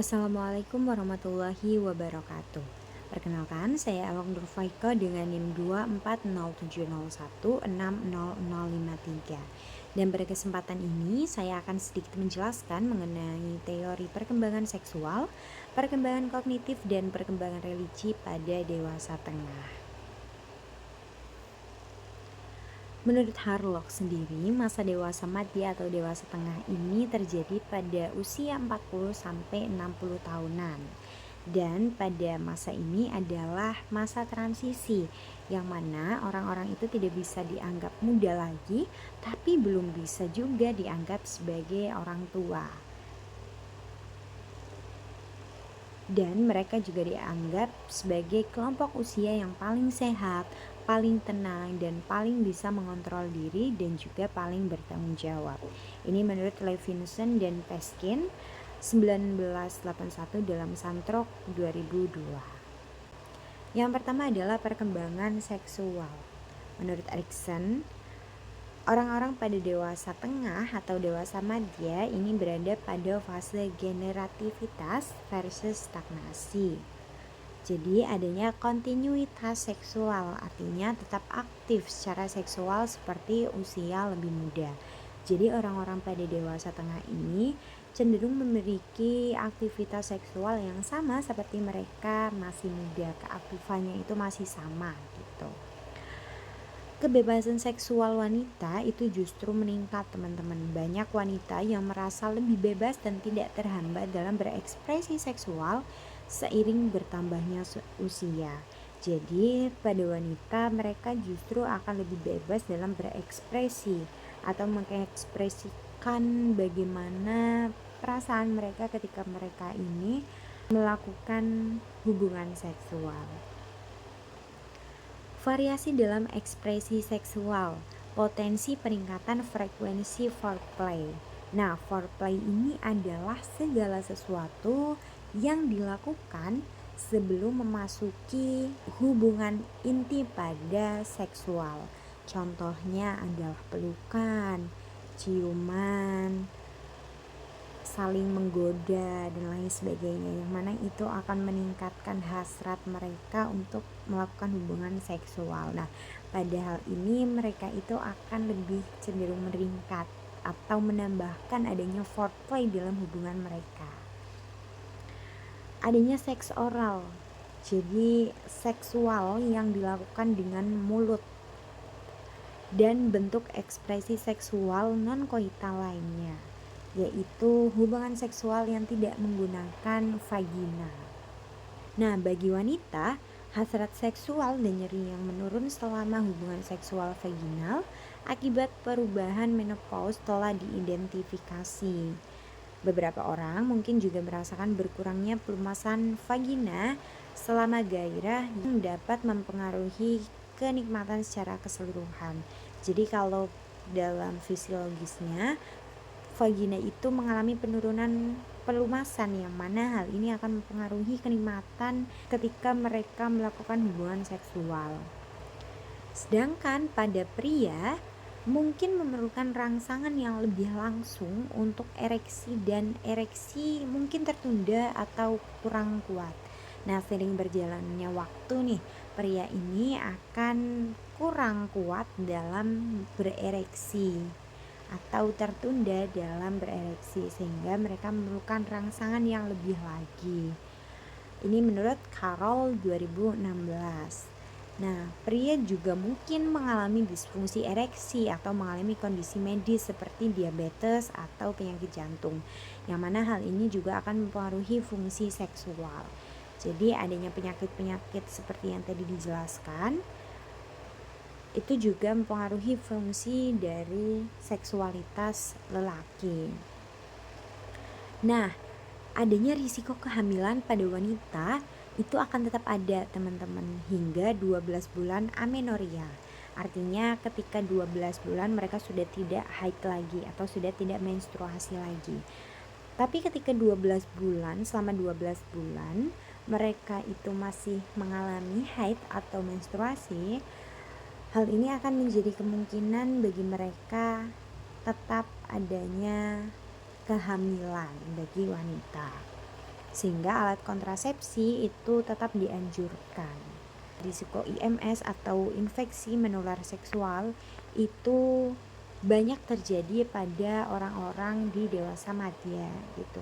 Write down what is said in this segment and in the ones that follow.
Assalamualaikum warahmatullahi wabarakatuh. Perkenalkan, saya Elok Nurfaiko dengan NIM 24070160053. Dan pada kesempatan ini saya akan sedikit menjelaskan mengenai teori perkembangan seksual, perkembangan kognitif, dan perkembangan religi pada dewasa tengah. Menurut Harlock sendiri, masa dewasa madya atau dewasa tengah ini terjadi pada usia 40-60 tahunan. Dan pada masa ini adalah masa transisi, yang mana orang-orang itu tidak bisa dianggap muda lagi, tapi belum bisa juga dianggap sebagai orang tua. Dan mereka juga dianggap sebagai kelompok usia yang paling sehat, paling tenang, dan paling bisa mengontrol diri dan juga paling bertanggung jawab. Ini menurut Levinson dan Peskin 1981 dalam Santrok 2002. Yang pertama adalah perkembangan seksual. Menurut Erikson, orang-orang pada dewasa tengah atau dewasa madya ini berada pada fase generativitas versus stagnasi. Jadi adanya kontinuitas seksual, artinya tetap aktif secara seksual seperti usia lebih muda. Jadi orang-orang pada dewasa tengah ini cenderung memiliki aktivitas seksual yang sama seperti mereka masih muda, keaktifannya itu masih sama gitu. Kebebasan seksual wanita itu justru meningkat, teman-teman. Banyak wanita yang merasa lebih bebas dan tidak terhambat dalam berekspresi seksual seiring bertambahnya usia. Jadi pada wanita mereka justru akan lebih bebas dalam berekspresi atau mengekspresikan bagaimana perasaan mereka ketika mereka ini melakukan hubungan seksual. Variasi dalam ekspresi seksual, potensi peningkatan frekuensi foreplay. Nah, foreplay ini adalah segala sesuatu yang dilakukan sebelum memasuki hubungan inti pada seksual. Contohnya adalah pelukan, ciuman, saling menggoda dan lain sebagainya, yang mana itu akan meningkatkan hasrat mereka untuk melakukan hubungan seksual. Nah, pada hal ini mereka itu akan lebih cenderung meningkat atau menambahkan adanya foreplay dalam hubungan mereka. Adanya seks oral, jadi seksual yang dilakukan dengan mulut, dan bentuk ekspresi seksual non-koital lainnya, yaitu hubungan seksual yang tidak menggunakan vagina. Nah, bagi wanita, hasrat seksual dan nyeri yang menurun selama hubungan seksual vaginal akibat perubahan menopause telah diidentifikasi. Beberapa orang mungkin juga merasakan berkurangnya pelumasan vagina selama gairah yang dapat mempengaruhi kenikmatan secara keseluruhan. Jadi kalau dalam fisiologisnya, vagina itu mengalami penurunan pelumasan, yang mana hal ini akan mempengaruhi kenikmatan ketika mereka melakukan hubungan seksual. Sedangkan pada pria mungkin memerlukan rangsangan yang lebih langsung untuk ereksi, dan ereksi mungkin tertunda atau kurang kuat. Nah, seiring berjalannya waktu nih, pria ini akan kurang kuat dalam berereksi atau tertunda dalam berereksi, sehingga mereka memerlukan rangsangan yang lebih lagi. Ini menurut Carroll 2016. Nah, pria juga mungkin mengalami disfungsi ereksi atau mengalami kondisi medis seperti diabetes atau penyakit jantung, yang mana hal ini juga akan mempengaruhi fungsi seksual. Jadi adanya penyakit-penyakit seperti yang tadi dijelaskan itu juga mempengaruhi fungsi dari seksualitas lelaki. Nah, adanya risiko kehamilan pada wanita itu akan tetap ada, teman-teman, hingga 12 bulan amenoria. Artinya ketika 12 bulan mereka sudah tidak haid lagi atau sudah tidak menstruasi lagi. Tapi ketika 12 bulan, selama 12 bulan mereka itu masih mengalami haid atau menstruasi, hal ini akan menjadi kemungkinan bagi mereka tetap adanya kehamilan bagi wanita. sehingga alat kontrasepsi itu tetap dianjurkan. Risiko IMS atau infeksi menular seksual itu banyak terjadi pada orang-orang di dewasa madya gitu.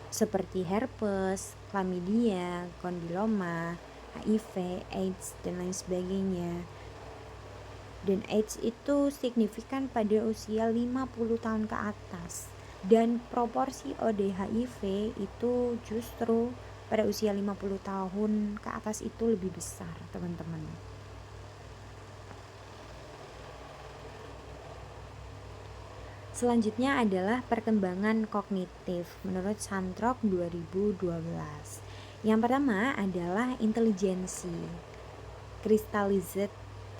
Seperti herpes, chlamydia, kondiloma, HIV, AIDS, dan lain sebagainya. Dan AIDS itu signifikan pada usia 50 tahun ke atas. Dan proporsi ODHIV itu justru pada usia 50 tahun ke atas itu lebih besar, teman-teman. Selanjutnya adalah perkembangan kognitif menurut Santrok 2012. Yang pertama adalah intelijensi. Crystallized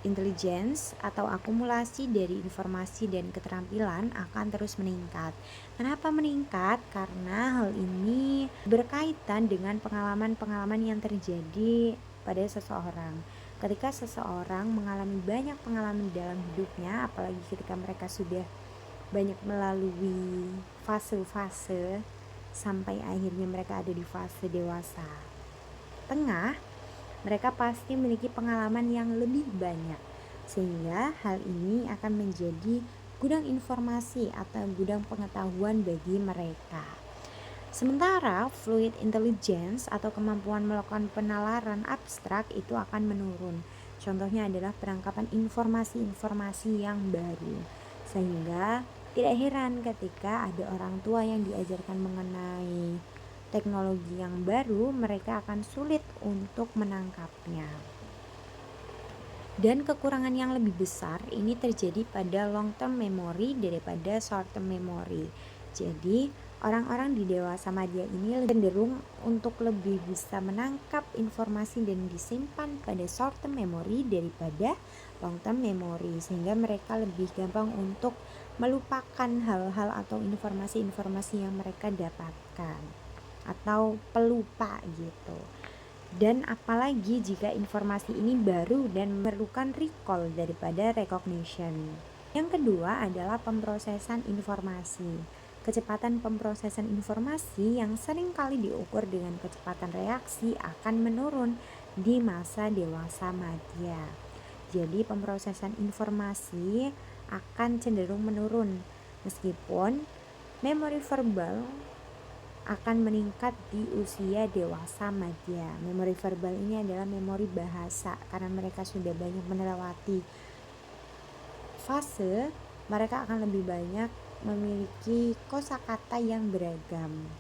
intelligence atau akumulasi dari informasi dan keterampilan akan terus meningkat. Kenapa meningkat? Karena hal ini berkaitan dengan pengalaman-pengalaman yang terjadi pada seseorang. Ketika seseorang mengalami banyak pengalaman dalam hidupnya, apalagi ketika mereka sudah banyak melalui fase-fase sampai akhirnya mereka ada di fase dewasa tengah, mereka pasti memiliki pengalaman yang lebih banyak, sehingga hal ini akan menjadi gudang informasi atau gudang pengetahuan bagi mereka. Sementara fluid intelligence atau kemampuan melakukan penalaran abstrak itu akan menurun. Contohnya adalah penangkapan informasi-informasi yang baru, sehingga tidak heran ketika ada orang tua yang diajarkan mengenai teknologi yang baru, mereka akan sulit untuk menangkapnya. Dan kekurangan yang lebih besar ini terjadi pada long term memory daripada short term memory. Jadi orang-orang di dewasa madya ini cenderung untuk lebih bisa menangkap informasi dan disimpan pada short term memory daripada long term memory, sehingga mereka lebih gampang untuk melupakan hal-hal atau informasi-informasi yang mereka dapatkan atau pelupa gitu. Dan apalagi jika informasi ini baru dan memerlukan recall daripada recognition. Yang kedua adalah pemrosesan informasi. Kecepatan pemrosesan informasi yang sering kali diukur dengan kecepatan reaksi akan menurun di masa dewasa madya. Jadi pemrosesan informasi akan cenderung menurun meskipun memori verbal akan meningkat di usia dewasa madya. Memori verbal ini adalah memori bahasa, karena mereka sudah banyak melewati fase, mereka akan lebih banyak memiliki kosakata yang beragam,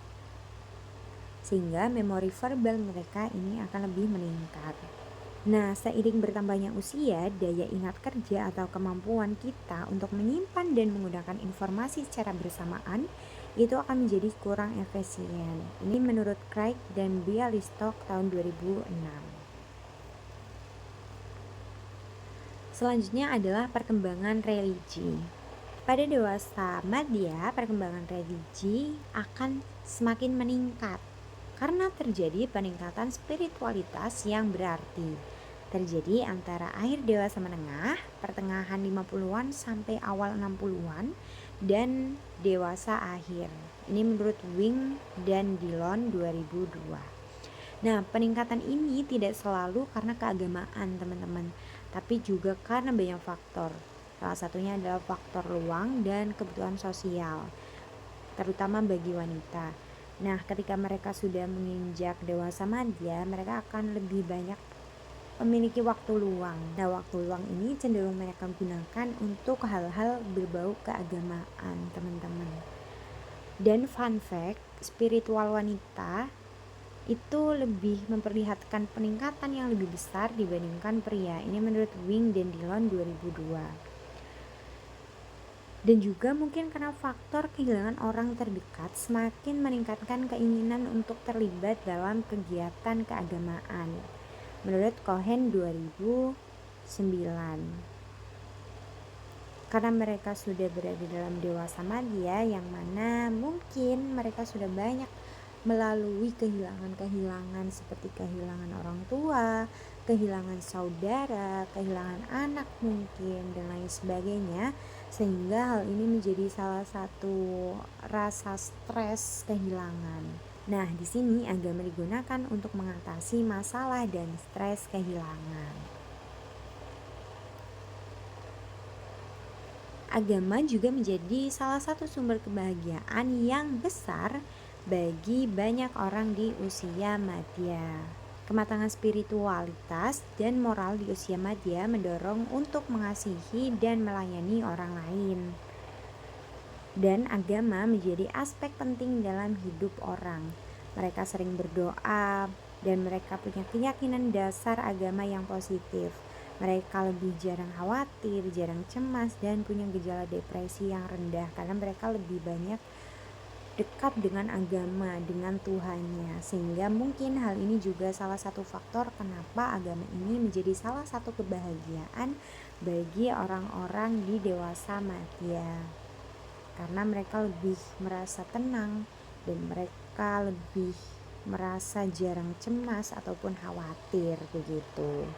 sehingga memori verbal mereka ini akan lebih meningkat. Nah, seiring bertambahnya usia, daya ingat kerja atau kemampuan kita untuk menyimpan dan menggunakan informasi secara bersamaan itu akan menjadi kurang efisien. Ini menurut Craig dan Bialystok tahun 2006. Selanjutnya adalah perkembangan religi. Pada dewasa madya, perkembangan religi akan semakin meningkat karena terjadi peningkatan spiritualitas yang berarti terjadi antara akhir dewasa menengah, pertengahan 50-an sampai awal 60-an, dan dewasa akhir. Ini menurut Wing dan Dillon 2002. Nah, peningkatan ini tidak selalu karena keagamaan, teman-teman, tapi juga karena banyak faktor. Salah satunya adalah faktor ruang dan kebutuhan sosial, terutama bagi wanita. Nah, ketika mereka sudah menginjak dewasa madya, mereka akan lebih banyak memiliki waktu luang. Nah, waktu luang ini cenderung mereka gunakan untuk hal-hal berbau keagamaan, teman-teman. Dan fun fact, spiritual wanita itu lebih memperlihatkan peningkatan yang lebih besar dibandingkan pria. Ini menurut Wing dan Dillon 2002. Dan juga mungkin karena faktor kehilangan orang terdekat semakin meningkatkan keinginan untuk terlibat dalam kegiatan keagamaan. Menurut Cohen 2009. Karena mereka sudah berada dalam dewasa madya yang mana mungkin mereka sudah banyak melalui kehilangan-kehilangan seperti kehilangan orang tua, kehilangan saudara, kehilangan anak mungkin, dan lain sebagainya, sehingga hal ini menjadi salah satu rasa stres kehilangan. Nah, di sini agama digunakan untuk mengatasi masalah dan stres kehilangan. Agama juga menjadi salah satu sumber kebahagiaan yang besar bagi banyak orang di usia madya. Kematangan spiritualitas dan moral di usia madya mendorong untuk mengasihi dan melayani orang lain. Dan agama menjadi aspek penting dalam hidup orang. Mereka sering berdoa dan mereka punya keyakinan dasar agama yang positif. Mereka lebih jarang khawatir, jarang cemas, dan punya gejala depresi yang rendah karena mereka lebih banyak dekat dengan agama, dengan Tuhannya. Sehingga mungkin hal ini juga salah satu faktor kenapa agama ini menjadi salah satu kebahagiaan bagi orang-orang di dewasa madya. Karena mereka lebih merasa tenang dan mereka lebih merasa jarang cemas ataupun khawatir begitu.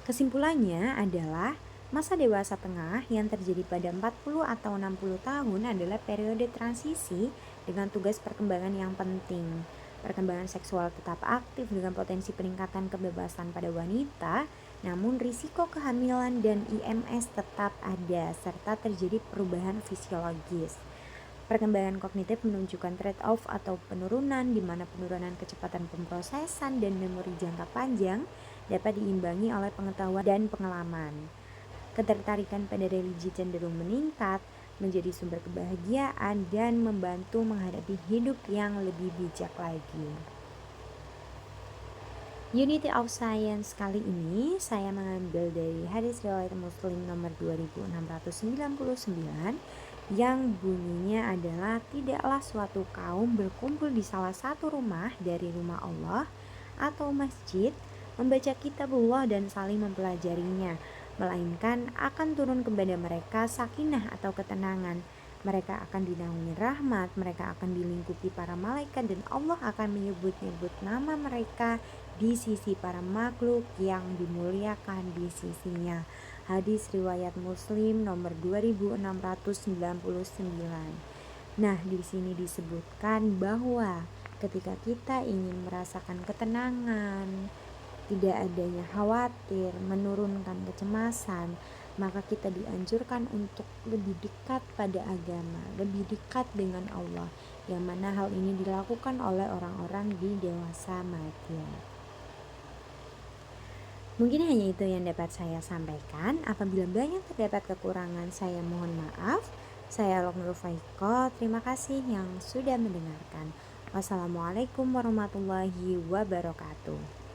Kesimpulannya adalah masa dewasa tengah yang terjadi pada 40 atau 60 tahun adalah periode transisi dengan tugas perkembangan yang penting. Perkembangan seksual tetap aktif dengan potensi peningkatan kebebasan pada wanita, namun risiko kehamilan dan IMS tetap ada serta terjadi perubahan fisiologis. Perkembangan kognitif menunjukkan trade-off atau penurunan di mana penurunan kecepatan pemrosesan dan memori jangka panjang dapat diimbangi oleh pengetahuan dan pengalaman. Ketertarikan pada religi cenderung meningkat, menjadi sumber kebahagiaan dan membantu menghadapi hidup yang lebih bijak lagi. Unity of Science kali ini saya mengambil dari hadis riwayat Muslim nomor 2699 yang bunyinya adalah tidaklah suatu kaum berkumpul di salah satu rumah dari rumah Allah atau masjid membaca kitabullah dan saling mempelajarinya, melainkan akan turun kepada mereka sakinah atau ketenangan. Mereka akan dinaungi rahmat, mereka akan dilingkupi para malaikat dan Allah akan menyebut-nyebut nama mereka di sisi para makhluk yang dimuliakan di sisinya. Hadis riwayat Muslim nomor 2699. Nah, di sini disebutkan bahwa ketika kita ingin merasakan ketenangan, tidak adanya khawatir, menurunkan kecemasan, maka kita dianjurkan untuk lebih dekat pada agama, lebih dekat dengan Allah, yang mana hal ini dilakukan oleh orang-orang di dewasa madya. Mungkin hanya itu yang dapat saya sampaikan. Apabila banyak terdapat kekurangan, saya mohon maaf. Saya Loknur Faiko, terima kasih yang sudah mendengarkan. Wassalamualaikum warahmatullahi wabarakatuh.